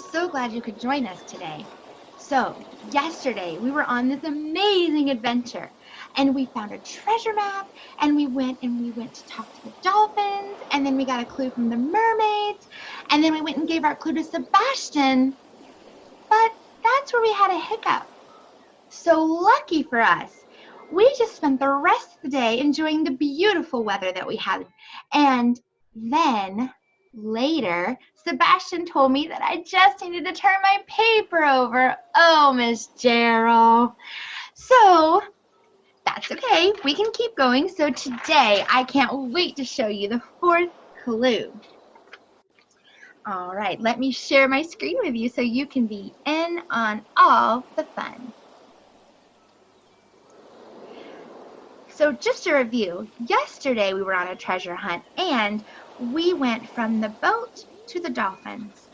so glad you could join us today. So, yesterday we were on this amazing adventure and we found a treasure map and we went to talk to the dolphins, and then we got a clue from the mermaids, and then we went and gave our clue to Sebastian. But that's where we had a hiccup. So lucky for us, we just spent the rest of the day enjoying the beautiful weather that we had. And then later, Sebastian told me that I just needed to turn my paper over. Oh, Miss Jarrell. So that's okay. We can keep going. So today, I can't wait to show you the fourth clue. All right, let me share my screen with you so you can be in on all the fun. So just to review, yesterday we were on a treasure hunt and we went from the boat to the dolphins.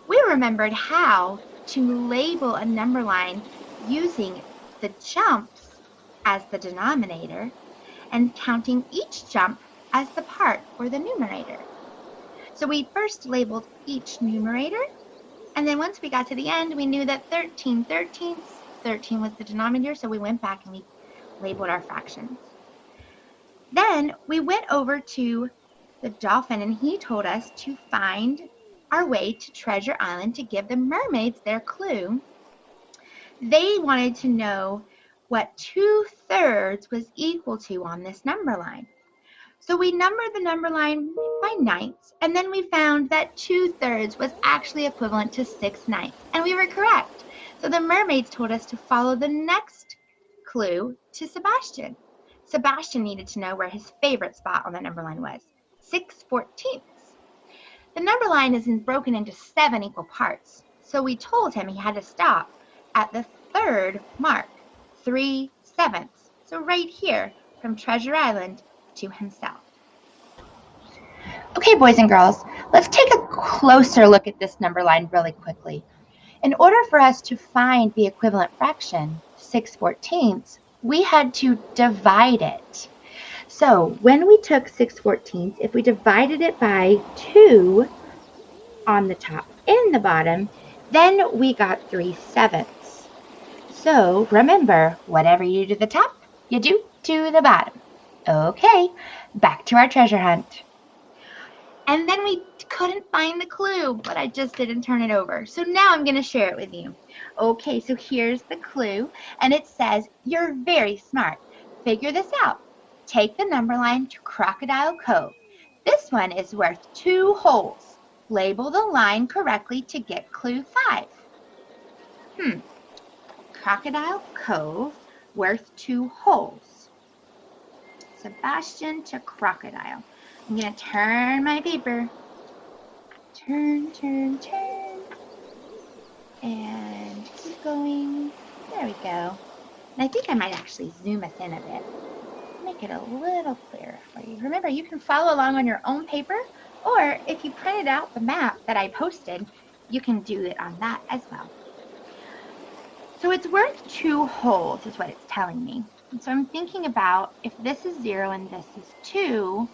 We remembered how to label a number line using the jumps as the denominator and counting each jump as the part or the numerator. So we first labeled each numerator, and then once we got to the end, we knew that 13 was the denominator, so we went back and we labeled our fractions. Then we went over to the dolphin and he told us to find our way to Treasure Island to give the mermaids their clue. They wanted to know what 2/3 was equal to on this number line. So we numbered the number line by ninths, and then we found that 2/3 was actually equivalent to 6/9, and we were correct. So the mermaids told us to follow the next clue to Sebastian. Sebastian needed to know where his favorite spot on the number line was, 6/14. The number line is broken into 7 equal parts, so we told him he had to stop at the third mark, 3/7. So right here, from Treasure Island to himself. Okay, boys and girls, let's take a closer look at this number line really quickly. In order for us to find the equivalent fraction, 6/14, we had to divide it. So when we took 6/14, if we divided it by 2 on the top and the bottom, then we got 3/7. So remember, whatever you do to the top, you do to the bottom. Okay, back to our treasure hunt. And then we couldn't find the clue, but I just didn't turn it over. So now I'm going to share it with you. Okay, so here's the clue, and it says, "You're very smart. Figure this out. Take the number line to Crocodile Cove. This one is worth 2 holes. Label the line correctly to get clue 5. Crocodile Cove, worth 2 holes. Sebastian to Crocodile. I'm going to turn my paper. Turn. And keep going. There we go. And I think I might actually zoom us in a bit. Make it a little clearer for you. Remember, you can follow along on your own paper, or if you printed out the map that I posted, you can do it on that as well. So it's worth 2 holes is what it's telling me. And so I'm thinking about if this is 0 and this is 2,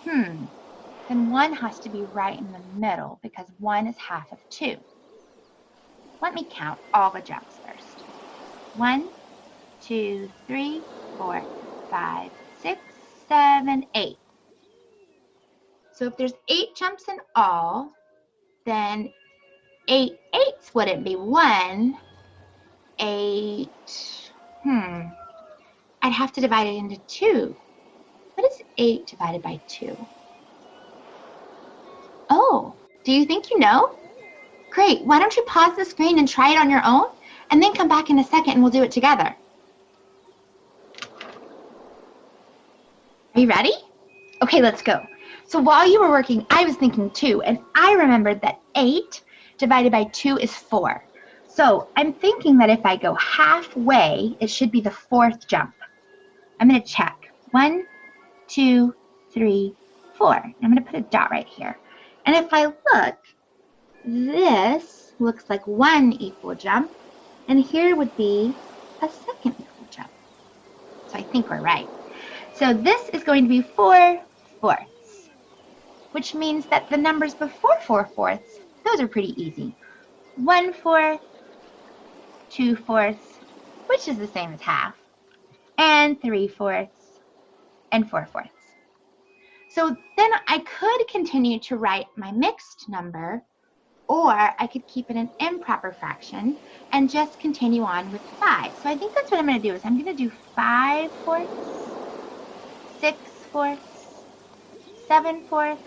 then 1 has to be right in the middle because 1 is half of 2. Let me count all the jumps first. 1, 2, 3, 4, 5, 6, 7, 8. So if there's 8 jumps in all, then 8/8 wouldn't be 1. 8, I'd have to divide it into 2. What is 8 divided by 2? Oh, do you think you know? Great, why don't you pause the screen and try it on your own, and then come back in a second and we'll do it together. Are you ready? Okay, let's go. So while you were working, I was thinking 2, and I remembered that 8 divided by 2 is 4. So I'm thinking that if I go halfway, it should be the 4th jump. I'm going to check. 1, 2, 3, 4. I'm going to put a dot right here. And if I look, this looks like 1 equal jump, and here would be a 2nd equal jump. So I think we're right. So this is going to be 4/4, which means that the numbers before 4/4 Those are pretty easy. 1/4, 2/4, which is the same as half, and 3/4 and 4/4. So then I could continue to write my mixed number, or I could keep it an improper fraction and just continue on with 5. So I think that's what I'm going to do is I'm going to do 5/4, 6/4, 7/4,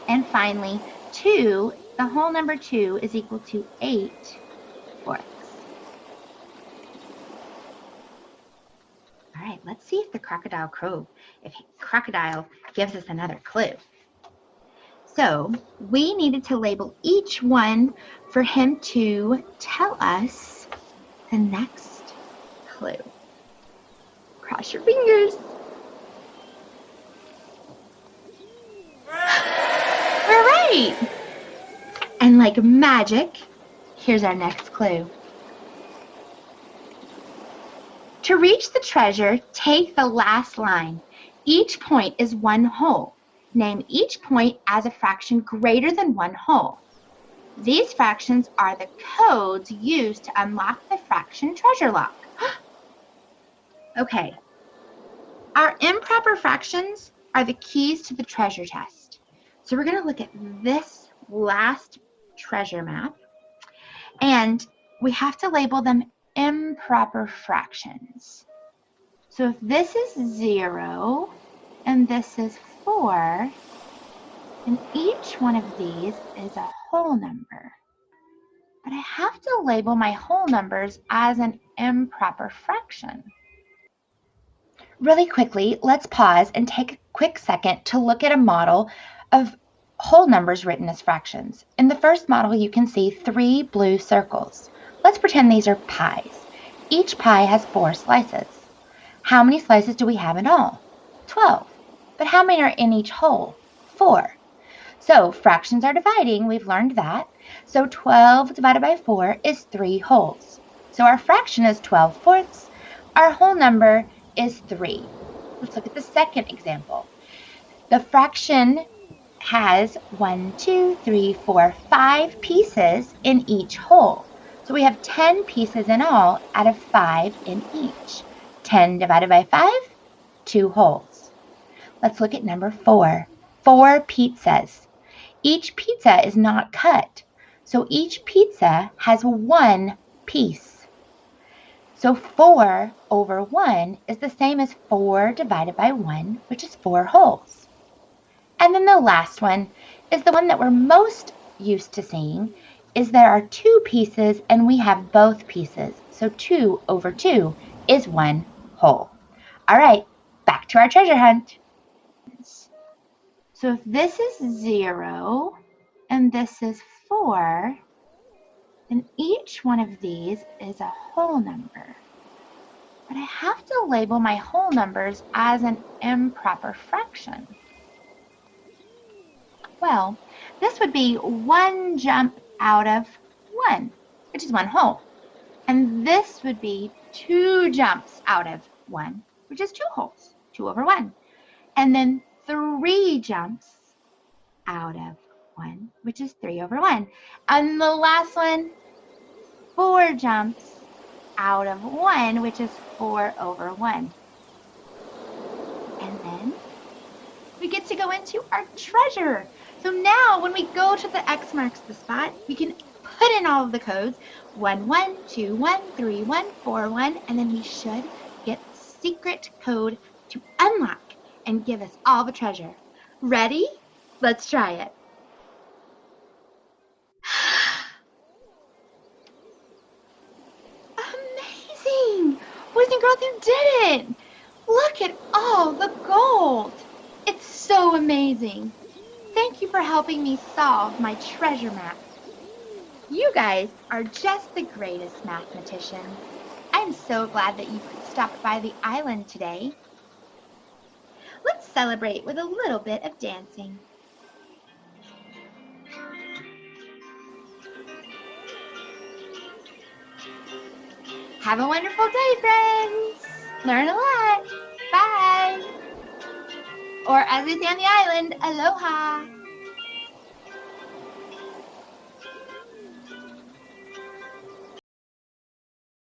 and finally 2. The whole number 2 is equal to 8/4. All right, let's see if the crocodile gives us another clue. So we needed to label each one for him to tell us the next clue. Cross your fingers. We're right. And like magic, here's our next clue. To reach the treasure, take the last line. Each point is 1 whole. Name each point as a fraction greater than 1 whole. These fractions are the codes used to unlock the fraction treasure lock. Okay. Our improper fractions are the keys to the treasure chest. So we're going to look at this last treasure map, and we have to label them improper fractions. So if this is 0 and this is 4, then each one of these is a whole number. But I have to label my whole numbers as an improper fraction. Really quickly, let's pause and take a quick second to look at a model of whole numbers written as fractions. In the first model, you can see 3 blue circles. Let's pretend these are pies. Each pie has 4 slices. How many slices do we have in all? 12. But how many are in each whole? 4. So fractions are dividing, we've learned that. So 12 divided by 4 is 3 wholes. So our fraction is 12/4. Our whole number is 3. Let's look at the second example. The fraction has 1, 2, 3, 4, 5 pieces in each whole. So we have 10 pieces in all out of 5 in each. 10 divided by 5, 2 wholes. Let's look at number 4. 4 pizzas. Each pizza is not cut, so each pizza has 1 piece. So 4 over 1 is the same as 4 divided by 1, which is 4 wholes. And then the last one is the one that we're most used to seeing, is there are 2 pieces and we have both pieces. So 2 over 2 is 1 whole. All right, back to our treasure hunt. So if this is 0 and this is 4, then each one of these is a whole number. But I have to label my whole numbers as an improper fraction. Well, this would be 1 jump out of 1, which is 1 whole. And this would be 2 jumps out of 1, which is 2 wholes, 2 over 1. And then 3 jumps out of 1, which is 3 over 1. And the last one, 4 jumps out of 1, which is 4 over 1. And then we get to go into our treasure. So now when we go to the X marks the spot, we can put in all of the codes, 1, 1, 2, 1, 3, 1, 4, 1, and then we should get the secret code to unlock and give us all the treasure. Ready? Let's try it. Amazing! Boys and girls, you did it! Look at all the gold! It's so amazing. Thank you for helping me solve my treasure map. You guys are just the greatest mathematicians. I'm so glad that you stopped by the island today. Let's celebrate with a little bit of dancing. Have a wonderful day, friends. Learn a lot. Bye. Or as we say on the island, aloha.